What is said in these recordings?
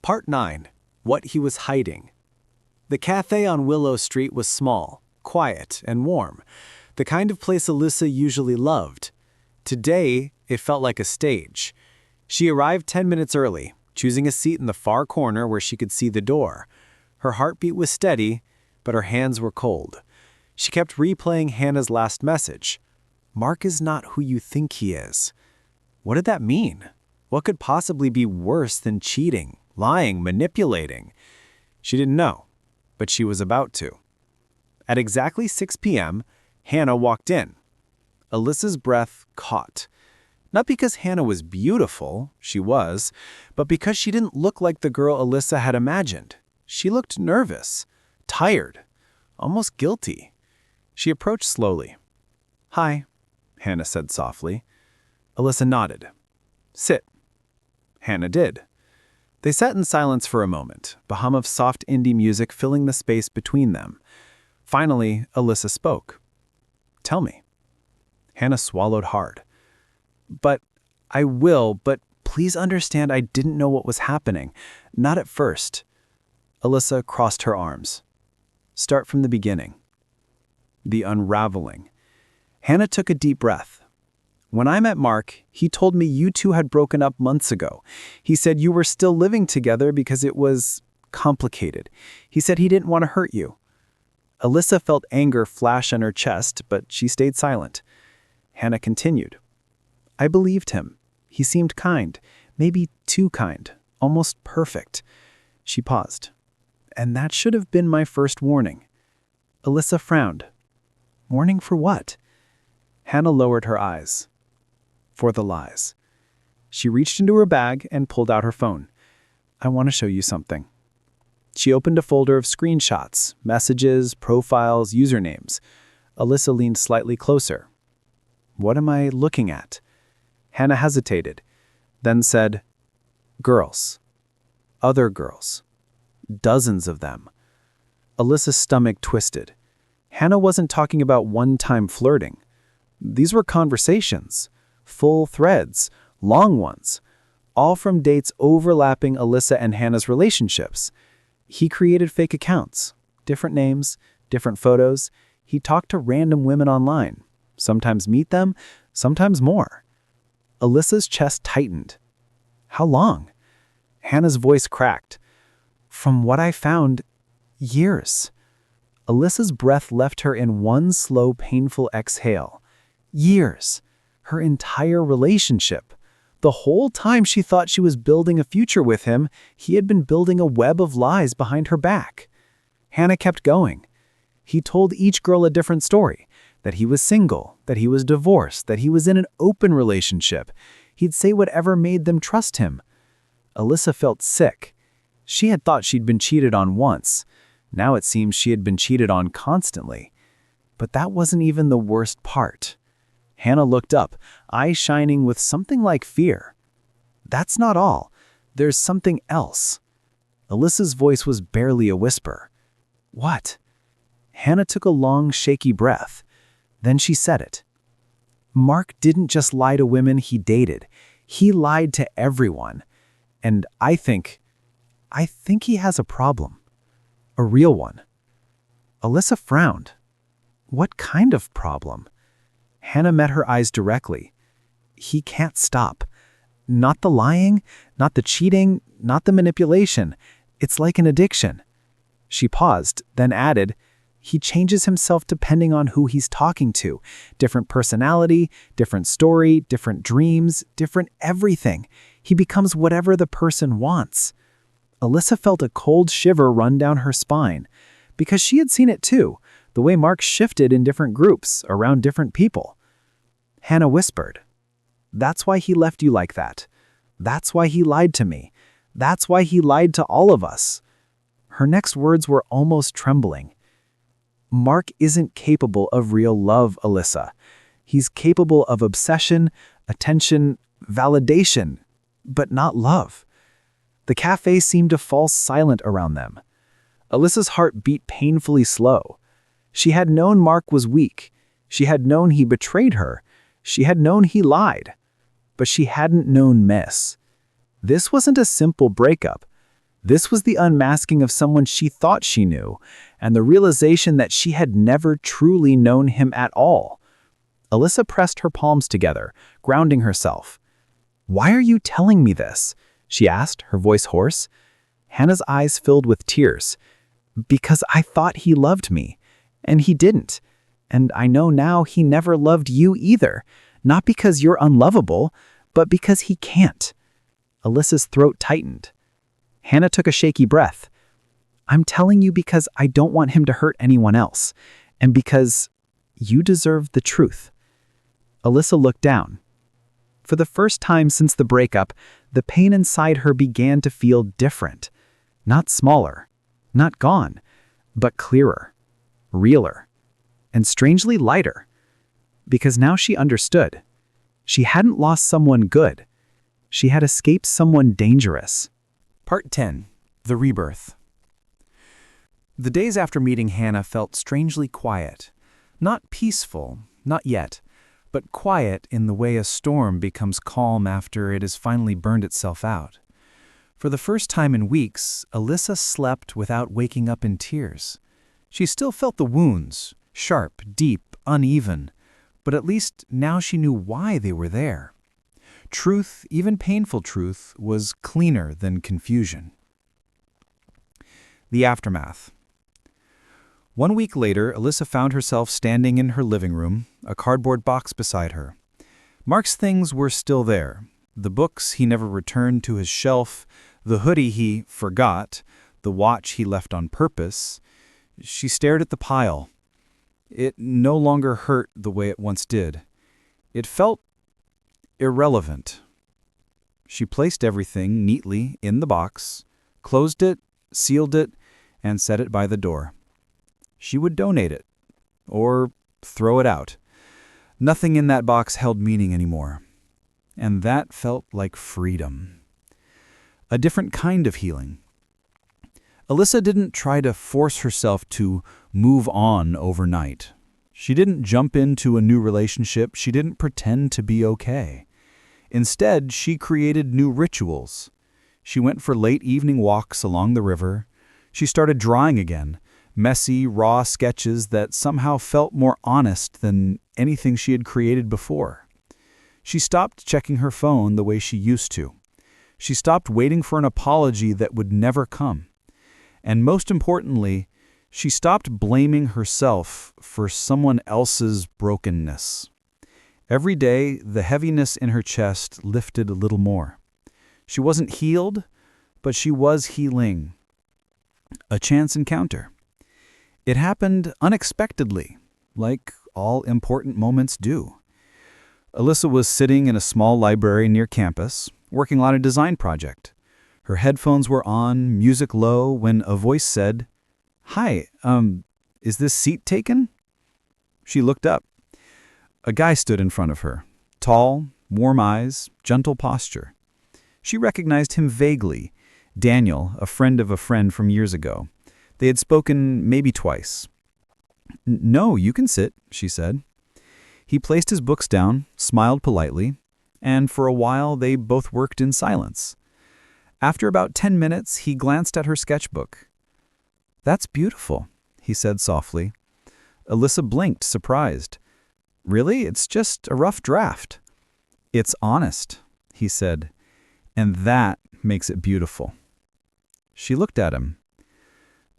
Part 9. What he was hiding. The cafe on Willow Street was small, quiet, and warm, the kind of place Alyssa usually loved. Today, it felt like a stage. She arrived 10 minutes early, choosing a seat in the far corner where she could see the door. Her heartbeat was steady, but her hands were cold. She kept replaying Hannah's last message. "Mark is not who you think he is." What did that mean? What could possibly be worse than cheating, lying, manipulating? She didn't know, but she was about to. At exactly 6 p.m., Hannah walked in. Alyssa's breath caught. Not because Hannah was beautiful, she was, but because she didn't look like the girl Alyssa had imagined. She looked nervous, tired, almost guilty. She approached slowly. "Hi," Hannah said softly. Alyssa nodded. "Sit." Hannah did. They sat in silence for a moment, a hum of soft indie music filling the space between them. Finally, Alyssa spoke. "Tell me." Hannah swallowed hard. I will, but please understand I didn't know what was happening. Not at first." Alyssa crossed her arms. "Start from the beginning." The unraveling. Hannah took a deep breath. "When I met Mark, he told me you two had broken up months ago. He said you were still living together because it was complicated. He said he didn't want to hurt you." Alyssa felt anger flash on her chest, but she stayed silent. Hannah continued. "I believed him. He seemed kind, maybe too kind, almost perfect." She paused. "And that should have been my first warning." Alyssa frowned. "Warning for what?" Hannah lowered her eyes. "For the lies." She reached into her bag and pulled out her phone. "I want to show you something." She opened a folder of screenshots, messages, profiles, usernames. Alyssa leaned slightly closer. "What am I looking at?" Hannah hesitated, then said, "Girls. Other girls. Dozens of them." Alyssa's stomach twisted. Hannah wasn't talking about one-time flirting. These were conversations. Full threads, long ones, all from dates overlapping Alyssa and Hannah's relationships. He created fake accounts, different names, different photos. He talked to random women online, sometimes meet them, sometimes more. Alyssa's chest tightened. "How long?" Hannah's voice cracked. "From what I found, years." Alyssa's breath left her in one slow, painful exhale. Years. Her entire relationship. The whole time she thought she was building a future with him, he had been building a web of lies behind her back. Hannah kept going. He told each girl a different story, that he was single, that he was divorced, that he was in an open relationship. He'd say whatever made them trust him. Alyssa felt sick. She had thought she'd been cheated on once. Now it seems she had been cheated on constantly. But that wasn't even the worst part. Hannah looked up, eyes shining with something like fear. "That's not all. There's something else." Alyssa's voice was barely a whisper. "What?" Hannah took a long, shaky breath. Then she said it. "Mark didn't just lie to women he dated. He lied to everyone. And I think he has a problem. A real one." Alyssa frowned. "What kind of problem?" Hannah met her eyes directly. "He can't stop. Not the lying, not the cheating, not the manipulation. It's like an addiction." She paused, then added, "He changes himself depending on who he's talking to. Different personality, different story, different dreams, different everything. He becomes whatever the person wants." Alyssa felt a cold shiver run down her spine, because she had seen it too, the way Mark shifted in different groups, around different people. Hannah whispered, "That's why he left you like that. That's why he lied to me. That's why he lied to all of us." Her next words were almost trembling. "Mark isn't capable of real love, Alyssa. He's capable of obsession, attention, validation, but not love." The cafe seemed to fall silent around them. Alyssa's heart beat painfully slow. She had known Mark was weak. She had known he betrayed her. She had known he lied. But she hadn't known mess. This wasn't a simple breakup. This was the unmasking of someone she thought she knew, and the realization that she had never truly known him at all. Alyssa pressed her palms together, grounding herself. "Why are you telling me this?" she asked, her voice hoarse. Hannah's eyes filled with tears. "Because I thought he loved me, and he didn't. And I know now he never loved you either, not because you're unlovable, but because he can't." Alyssa's throat tightened. Hannah took a shaky breath. "I'm telling you because I don't want him to hurt anyone else, and because you deserve the truth." Alyssa looked down. For the first time since the breakup, the pain inside her began to feel different. Not smaller, not gone, but clearer, realer, and strangely lighter. Because now she understood. She hadn't lost someone good. She had escaped someone dangerous. Part 10. The Rebirth. The days after meeting Hannah felt strangely quiet. Not peaceful, not yet, but quiet in the way a storm becomes calm after it has finally burned itself out. For the first time in weeks, Alyssa slept without waking up in tears. She still felt the wounds, sharp, deep, uneven, but at least now she knew why they were there. Truth, even painful truth, was cleaner than confusion. The aftermath. 1 week later, Alyssa found herself standing in her living room, a cardboard box beside her. Mark's things were still there. The books he never returned to his shelf, the hoodie he forgot, the watch he left on purpose. She stared at the pile. It no longer hurt the way it once did. It felt irrelevant. She placed everything neatly in the box, closed it, sealed it, and set it by the door. She would donate it, or throw it out. Nothing in that box held meaning anymore. And that felt like freedom. A different kind of healing. Alyssa didn't try to force herself to move on overnight. She didn't jump into a new relationship. She didn't pretend to be okay. Instead, she created new rituals. She went for late evening walks along the river. She started drawing again, messy, raw sketches that somehow felt more honest than anything she had created before. She stopped checking her phone the way she used to. She stopped waiting for an apology that would never come. And most importantly, she stopped blaming herself for someone else's brokenness. Every day, the heaviness in her chest lifted a little more. She wasn't healed, but she was healing. A chance encounter. It happened unexpectedly, like all important moments do. Alyssa was sitting in a small library near campus, working on a design project. Her headphones were on, music low, when a voice said, "Hi, is this seat taken?" She looked up. A guy stood in front of her. Tall, warm eyes, gentle posture. She recognized him vaguely. Daniel, a friend from years ago. They had spoken maybe twice. "No, you can sit," she said. He placed his books down, smiled politely, and for a while they both worked in silence. After about 10 minutes, he glanced at her sketchbook. "That's beautiful," he said softly. Alyssa blinked, surprised. "Really? It's just a rough draft." "It's honest," he said, "and that makes it beautiful." She looked at him.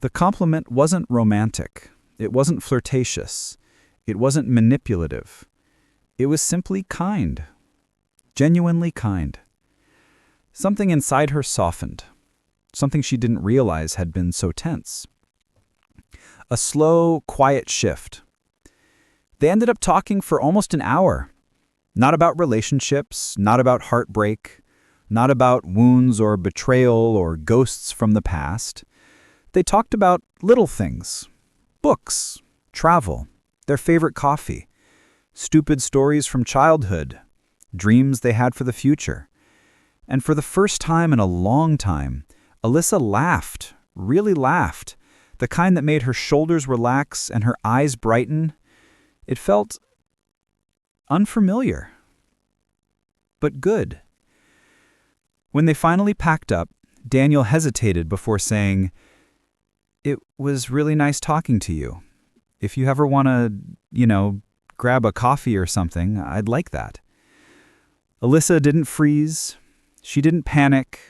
The compliment wasn't romantic. It wasn't flirtatious. It wasn't manipulative. It was simply kind. Genuinely kind. Something inside her softened. Something she didn't realize had been so tense. A slow, quiet shift. They ended up talking for almost an hour. Not about relationships, not about heartbreak, not about wounds or betrayal or ghosts from the past. They talked about little things. Books, travel, their favorite coffee, stupid stories from childhood, dreams they had for the future. And for the first time in a long time, Alyssa laughed, really laughed, the kind that made her shoulders relax and her eyes brighten. It felt unfamiliar, but good. When they finally packed up, Daniel hesitated before saying, "It was really nice talking to you. If you ever want to, grab a coffee or something, I'd like that." Alyssa didn't freeze. She didn't panic.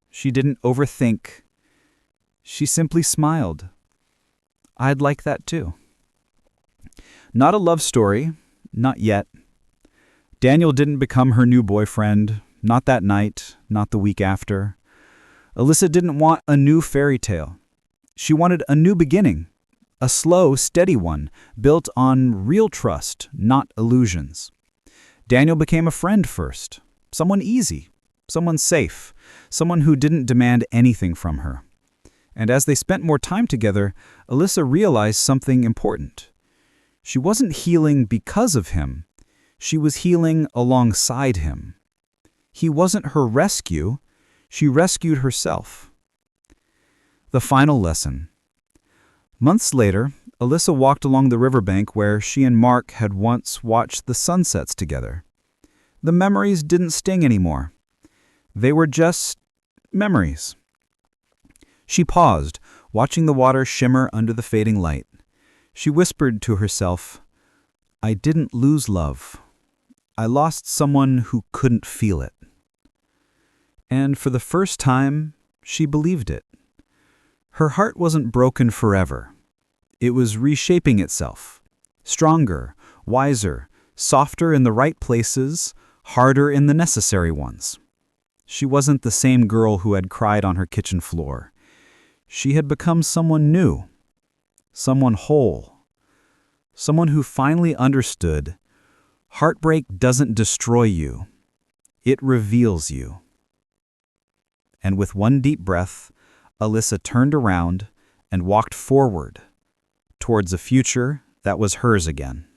She didn't overthink. She simply smiled. "I'd like that too." Not a love story, not yet. Daniel didn't become her new boyfriend, not that night, not the week after. Alyssa didn't want a new fairy tale. She wanted a new beginning, a slow, steady one, built on real trust, not illusions. Daniel became a friend first, someone easy, someone safe, someone who didn't demand anything from her. And as they spent more time together, Alyssa realized something important. She wasn't healing because of him. She was healing alongside him. He wasn't her rescue. She rescued herself. The final lesson. Months later, Alyssa walked along the riverbank where she and Mark had once watched the sunsets together. The memories didn't sting anymore. They were just memories. She paused, watching the water shimmer under the fading light. She whispered to herself, "I didn't lose love. I lost someone who couldn't feel it." And for the first time, she believed it. Her heart wasn't broken forever. It was reshaping itself. Stronger, wiser, softer in the right places, harder in the necessary ones. She wasn't the same girl who had cried on her kitchen floor. She had become someone new, someone whole, someone who finally understood heartbreak doesn't destroy you, it reveals you. And with one deep breath, Alyssa turned around and walked forward towards a future that was hers again.